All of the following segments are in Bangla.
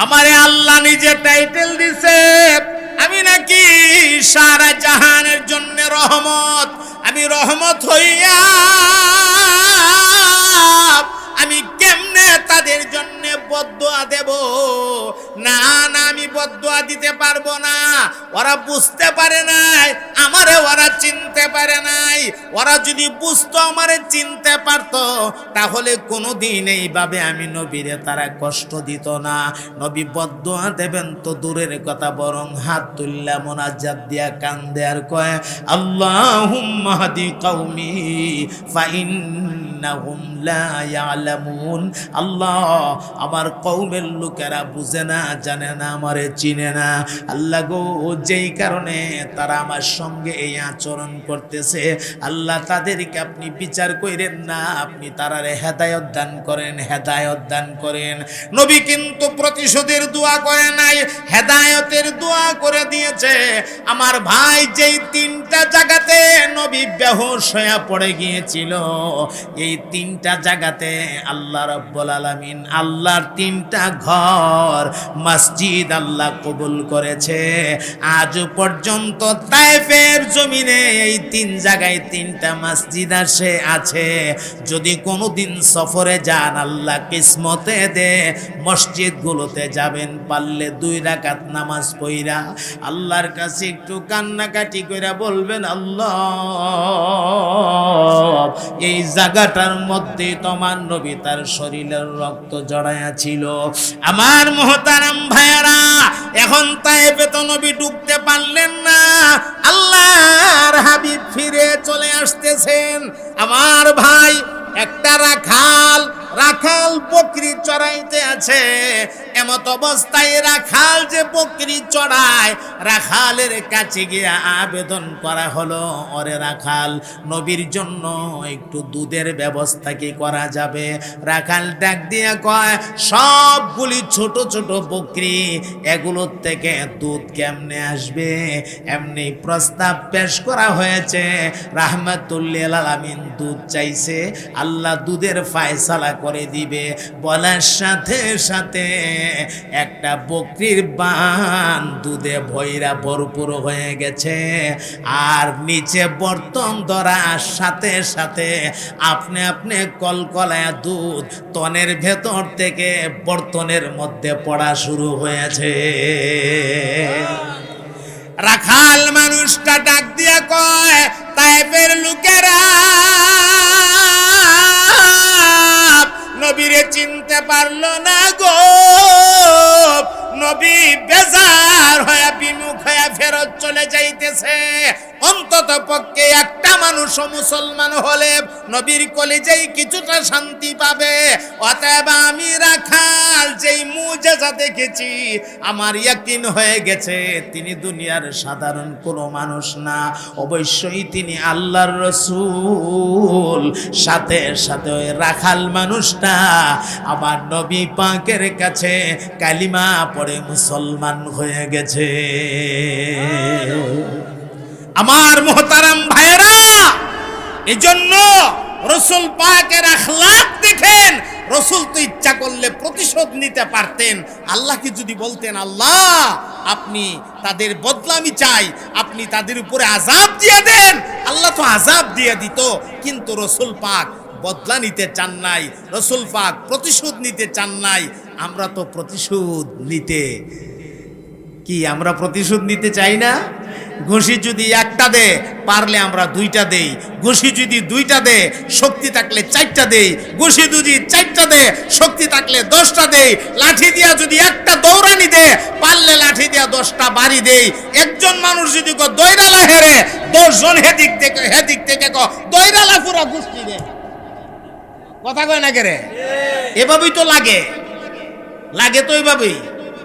আমারে আল্লাহ নিজে টাইটেল দিছে আমি নাকি সারা জাহানের জন্য রহমত। আমি রহমত হইয়া আমি কেমনে তাদের জন্য বদদুয়া দেব? না না, আমি বদদুয়া দিতে পারবো না। ওরা বুঝতে পারে নাই, আমারে ওরা চিনতে পারে নাই। ওরা যদি বুঝতো, আমারে চিনতে পারতো, তাহলে কোনোদিন এইভাবে আমি নবীরে তারা কষ্ট দিত না। নবী বদদুয়া দেবেন তো দূরের কথা, বরং হাত তুললা মোনাজাত দিয়া কান্দে আর কয়, আল্লাহুম্মা হাদি কওমি ফাইন্নাহুম লা ইয়ালামুন। আল্লাহ, আমার কওমের লোকেরা বুঝে না, জানে না, আমারে চিনে না। আল্লাহ গো, যেই কারণে তারা আমার সঙ্গে এই আচরণ করতেছে, আল্লাহ তাদেরকে আপনি বিচার কইরেন না, আপনি তারারে হেদায়েত দান করেন, হেদায়েত দান করেন। নবী কিন্তু প্রতিশোধের দোয়া করে নাই, হেদায়েতের দোয়া করে দিয়েছে। আমার ভাই, যেই তিনটা জায়গাতে নবী বেহুশ হয়ে পড়ে গিয়েছিল, এই তিনটা জায়গাতে আল্লাহ রাব্বুল আলামিন আল্লাহর তিনটা ঘর মসজিদ আল্লাহ কবুল করেছে। আজ পর্যন্ত তায়েফের জমিনে এই তিন জায়গায় তিনটা মসজিদ আছে। যদি কোনোদিন সফরে যান, আল্লাহ কিসমতে দে মসজিদগুলোতে যাবেন, পারলে 2 রাকাত নামাজ পড়া আল্লাহর কাছে একটু কান্নাকাটি কইরা বলবেন, আল্লাহ এই জায়গাটার মধ্যে তোমার নবী তার শরীরের রক্ত জড়ায়া ছিল। আমার মুহতারাম ভাইয়ারা, এখন তায়েফে তো নবী ঢুকতে পারলেন না, আল্লাহর হাবিব ফিরে চলে আসতেছেন। আমার ভাই, একটা রাখাল বকরি চড়াইতে আছে। এমত অবস্থায় রাখাল যে বকরি চড়ায়, রাখালের কাছে গিয়ে আবেদন করা হলো, ওরে রাখাল, নবীর জন্য একটু দুধের ব্যবস্থা কি করা যাবে? রাখাল ডাক দিয়ে কয়, সবগুলি ছোট ছোট বকরি, এগুলোর থেকে দুধ কেমনে আসবে? এমনি প্রস্তাব পেশ করা হয়েছে। রাহমাতুল্লিল আলামিন দুধ চাইছে, আল্লাহ দুধের ফায়সালা করে দিবে। বলার সাথে সাথে একটা বকরির বান দুধে ভৈরা ভরপুর হয়ে গেছে, আর নিচে বর্তন ধরার সাথে সাথে আপনি আপনি কলকলায়া দুধ তনের ভেতর থেকে বর্তনের মধ্যে পড়া শুরু হয়েছে। রাখাল মানুষটা ডাক দিয়া কয়, তায়েফের লোকেরা নবীরে চিনতে পারলো না গো। নবী বেজার হয়ে বিমুখ হয়ে ফেরত চলে যাইতেছে। অন্তত পক্ষে একটা মানুষ মুসলমান হলে নবীর কলিজায় কিছুটা শান্তি পাবে। অতএব আমি রাখাল যেই মুজিজা দেখেছি, আমার ইয়াকিন হয়ে গেছে তিনি দুনিয়ার সাধারণ কোনো মানুষ না, অবশ্যই তিনি আল্লাহর রাসূল। সাথে সাথে ওই রাখাল মানুষটা আমার নবী পাকের কাছে কালিমা পড়ে মুসলমান হয়ে গেছে। আমার মুহতারাম ভাইরা, এজন্য রাসূল পাকের আখলাক দেখেন। রাসূল তো ইচ্ছা করলে প্রতিশোধ নিতে পারতেন। আল্লাহকে যদি বলতেন, আল্লাহ আপনি তাদের বদলা আমি চাই, আপনি তাদের উপরে আযাব দিয়ে দেন, আল্লাহ তো আযাব দিয়ে দিত। কিন্তু রাসূল পাক বদলা নিতে চান নাই, রাসূল পাক প্রতিশোধ নিতে চান নাই। আমরা তো প্রতিশোধ নিতে আমরা প্রতিশোধ নিতে চাই না? ঘুষি যদি একটা দে, পারলে আমরা 2টা দেই। ঘুষি যদি 2টা দে, শক্তি থাকলে 4টা দেই। ঘুষি যদি 4টা দে, শক্তি থাকলে 10টা দেই। লাঠি দিয়া যদি একটা দৌড়ানি দে, পারলে লাঠি দিয়া 10টা বাড়ি দেই। একজন মানুষ যদি দৈরালা হেরে, 10 জন হেদিক থেকে দৈরালা পুরা গুষ্টি দে। কথা কয় না কেরে? এভাবেই তো লাগে তো এইভাবেই।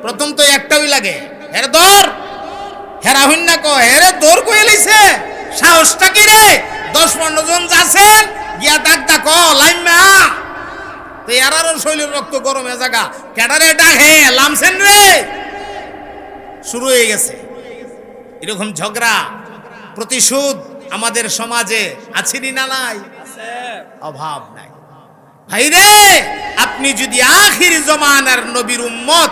প্রথম তো একটাই লাগে, হেরে দৌড়, হেরা হইন না কয়, হেরে দৌড় কয়ে লইছে, সাহসটা কি রে? 10-15 জন যাচ্ছেন, গিয়া ডাকটা ক লাইমা, তো এরারও শৈলের রক্ত গরমে জাগা, ক্যাডারে ডাকে লামছেন রে, শুরু হয়ে গেছে এরকম ঝগড়া। প্রতিশোধ আমাদের সমাজে আছেনি না নাই? অভাব নাই। ভাইরে, আপনি যদি আখির জমানার নবীর উম্মত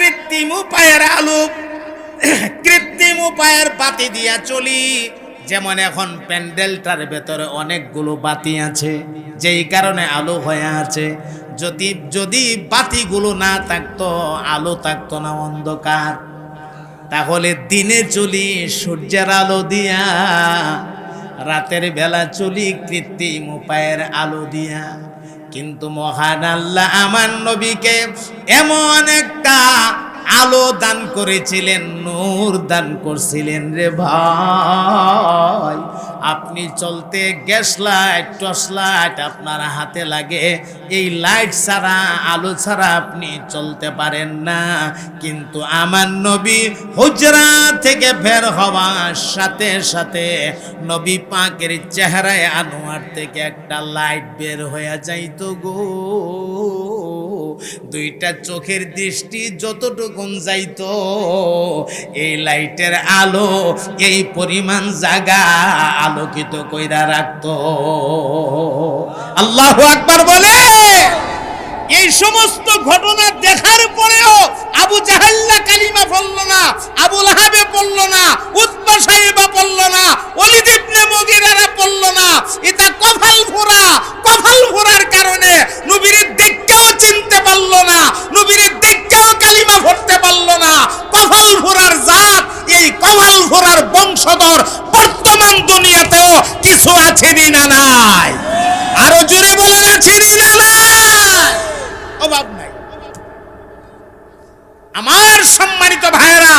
কৃত্রিম উপায়ের আলো, কৃত্রিম উপায়ের বাতি দিয়া চলি। যেমন এখন প্যান্ডেলটার ভেতরে অনেকগুলো বাতি আছে, যেই কারণে আলো হয়ে আছে। যদি বাতিগুলো না থাকতো, আলো থাকতো না, অন্ধকার। তাহলে দিনে চলি সূর্যের আলো দিয়া, রাতের বেলা চলি কৃত্রিম উপায়ের আলো দিয়া। কিন্তু মহান আল্লাহ আমার নবীকে এমন একটা আলো দান করেছিলেন, নূর দান করছিলেন রে ভাই। আপনি চলতে গ্যাস লাইট, টর্চ লাইট আপনার হাতে লাগে, এই লাইট ছাড়া, আলো ছাড়া আপনি চলতে পারেন না। কিন্তু আমার নবী হুজরা থেকে বের হওয়ার সাথে সাথে নবী পাকের চেহারায় আনোয়ার থেকে একটা লাইট বের হয়ে যাইতো গো। দুইটা চোখের দৃষ্টি যতটুকুন যাইতো, এই লাইটের আলো এই পরিমাণ জায়গা আলোকিত কইরা রাখতো। আল্লাহু আকবার বলে। এই সমস্ত ঘটনা দেখার পরেও আবু জাহেল কালিমা পড়ল না, আবু লাহাবে পড়ল না, উতবা সাইবা পড়ল না, ওলীদ ইবনে মুগীরা পড়ল না। এটা কপাল ফোড়ার কারণে নবীর দেখকেও চিনতে পারল না, নবীর দেখকেও কালিমা পড়তে পারল না। কপাল ফোড়ার জাত, এই কপাল ফোড়ার বংশধর বর্তমান দুনিয়াতেও কিছু আছে না নাই? আরো জোরে বলেন আছে না নাই? অভাব নাই। আমার সম্মানিত ভাইরা,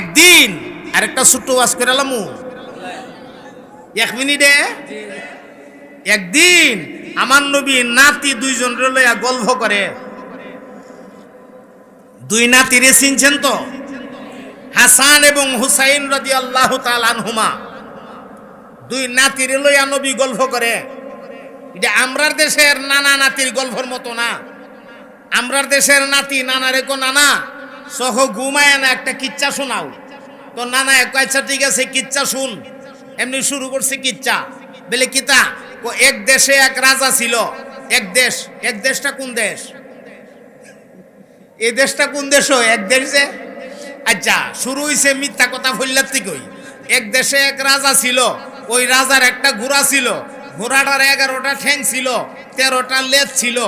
একদিন আরেকটা ছোট্ট ওয়াজ করে এলাম 1 মিনিটে। একদিন আমার নবী নাতি দুইজন লইয়া গল্প করে। দুই নাতিরে চিনছেন তো? হাসান এবং হুসাইন রাদিয়াল্লাহু তাআলা আনহুমা। দুই নাতিরে লইয়া নবী গল্প করে। এটা আমরার দেশের নানা নাতির গল্পের মতো না। আমরার দেশের নাতি নানারে কো নানা সহ ঘুমায় না, একটা কিচ্ছা শোনাও। তো নানা কয়েকটা ঠিক আছে কিচ্ছা শুন। এমনি শুরু করছে কিচ্ছা। বলে কিতা? এক দেশে এক রাজা ছিল। এক দেশটা কোন দেশ? এই দেশটা কোন দেশ? এক দেশে। আচ্ছা, শুরু হইছে মিথ্যা কথা ফইল্লার থেকেই। এক দেশে এক রাজা ছিল। ওই রাজার একটা ঘোড়া ছিল। ঘোড়াটার 11টা ঠ্যাং ছিল, 13টা লেজ ছিল।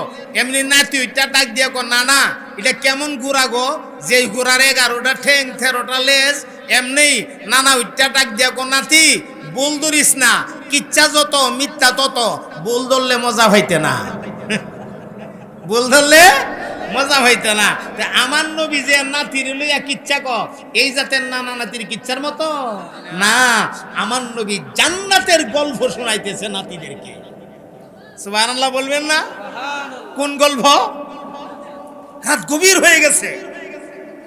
এমনি নাতি ওইটা ডাক দিয়ে কো নানা এটা কেমন ঘোড়া গো, যে ঘোড়ার 11টা ঠ্যাং 13টা লেজ? এমনি নানা ওইটা ডাক দিয়ে কো নাতি বল ধরিস না, কিচ্ছা যত মিথ্যা তত, বল ধরলে মজা হইতে না, বল ধরলে মজা হইতে না। আমার নবী যে নাতির লইয়া কিচ্ছা ক, এই জাতের নানা নাতির কিচ্ছার মতো না। আমার নবী জান্নাতের গল্প শোনাইতেছে নাতিদেরকে। সুবহানাল্লাহ বলবেন না? কোন গল্প? রাত গভীর হয়ে গেছে।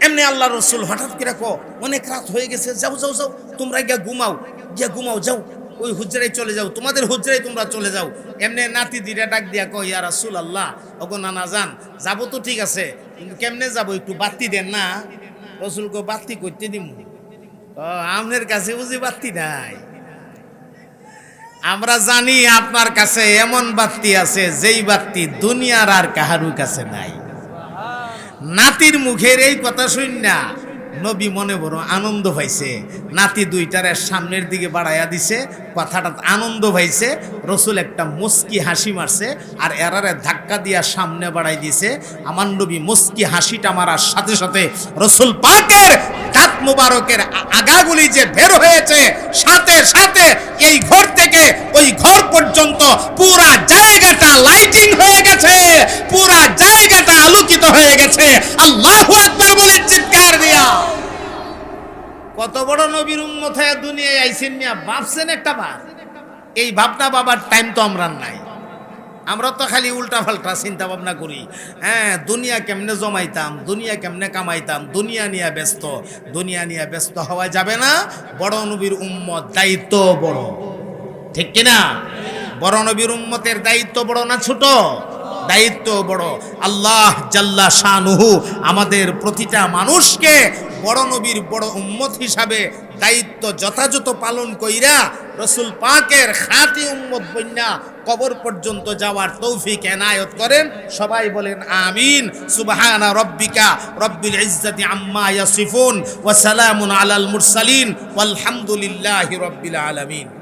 এমনি আল্লাহ রসুল হঠাৎ করে কো অনেক রাত হয়ে গেছে, যাও যাও যাও তোমরা গিয়া ঘুমাও যাও, ওই হুজরায় চলে যাও, তোমাদের হুজরায় তোমরা চলে যাও। এমনি নাতি দিরা ডাক দিয়া কো ইয়া রাসূলুল্লাহ, ওগো নানা যান, যাবো তো ঠিক আছে, কিন্তু কেমনে যাবো, একটু বাতি দেন না। রসুল কো বাতি করতে দিমু? আপনার কাছে বুঝি বাতি নাই? আমরা জানি আপনার কাছে এমন বাতি আছে যেই বাতি দুনিয়ার আর কাহারুর কাছে নাই। নাতির মুখের এই কথা শুন না নবী মনে বড় আনন্দ পাইছে। নাতি দুইটারে সামনের দিকে বাড়াইয়া দিছে, কথাটা আনন্দ পাইছে। রসুল একটা মুস্কি হাসি মারছে আর এরারে ধাক্কা দিয়া সামনে বাড়াই দিছে। আমার নবী মুস্কি হাসিটা মারার সাথে সাথে রসুল পাকের দাঁত মুবারকের আগাগুলি যে বের হয়েছে, সাথে সাথে এই ঘর থেকে ওই ঘর পর্যন্ত পুরা জায়গাটা লাইটিং হয়ে গেছে, পুরা জায়গাটা আলোকিত হয়ে গেছে। আল্লাহু আকবার বলে চিৎকার দিয়া। কত বড় নবীর উম্মত হয়ে দুনিয়ায় আইছেন মিয়া, ভাবছেন একটা বার? এই ভাবনা বাবার টাইম তো আমরা নাই। আমরা তো খালি উল্টা পাল্টা চিন্তা ভাবনা করি। হ্যাঁ, দুনিয়া কেমনে জমাইতাম, দুনিয়া কেমনে কামাইতাম, দুনিয়া নিয়ে ব্যস্ত। দুনিয়া নিয়ে ব্যস্ত হওয়া যাবে না। বড় নবীর উম্মত দায়িত্ব বড়, ঠিক কিনা? বড় নবীর উম্মতের দায়িত্ব বড় না ছোট? দায়িত্ব বড়। আল্লাহ জাল্লা শানুহু আমাদের প্রতিটা মানুষকে বড় নবীর বড় উম্মত হিসাবে দায়িত্ব যথাযথ পালন কইরা রসুল পাকের খাতি উম্মত বন্যা কবর পর্যন্ত যাওয়ার তৌফিক এনায়েত করেন। সবাই বলেন আমিন। সুবহানা রব্বিকা রব্বিল ইজ্জাতি আম্মা ইয়াসিফুন ওয়া সালামুন আলাল মুরসালিন ওয়ালহামদুলিল্লাহি রব্বিল আলামিন।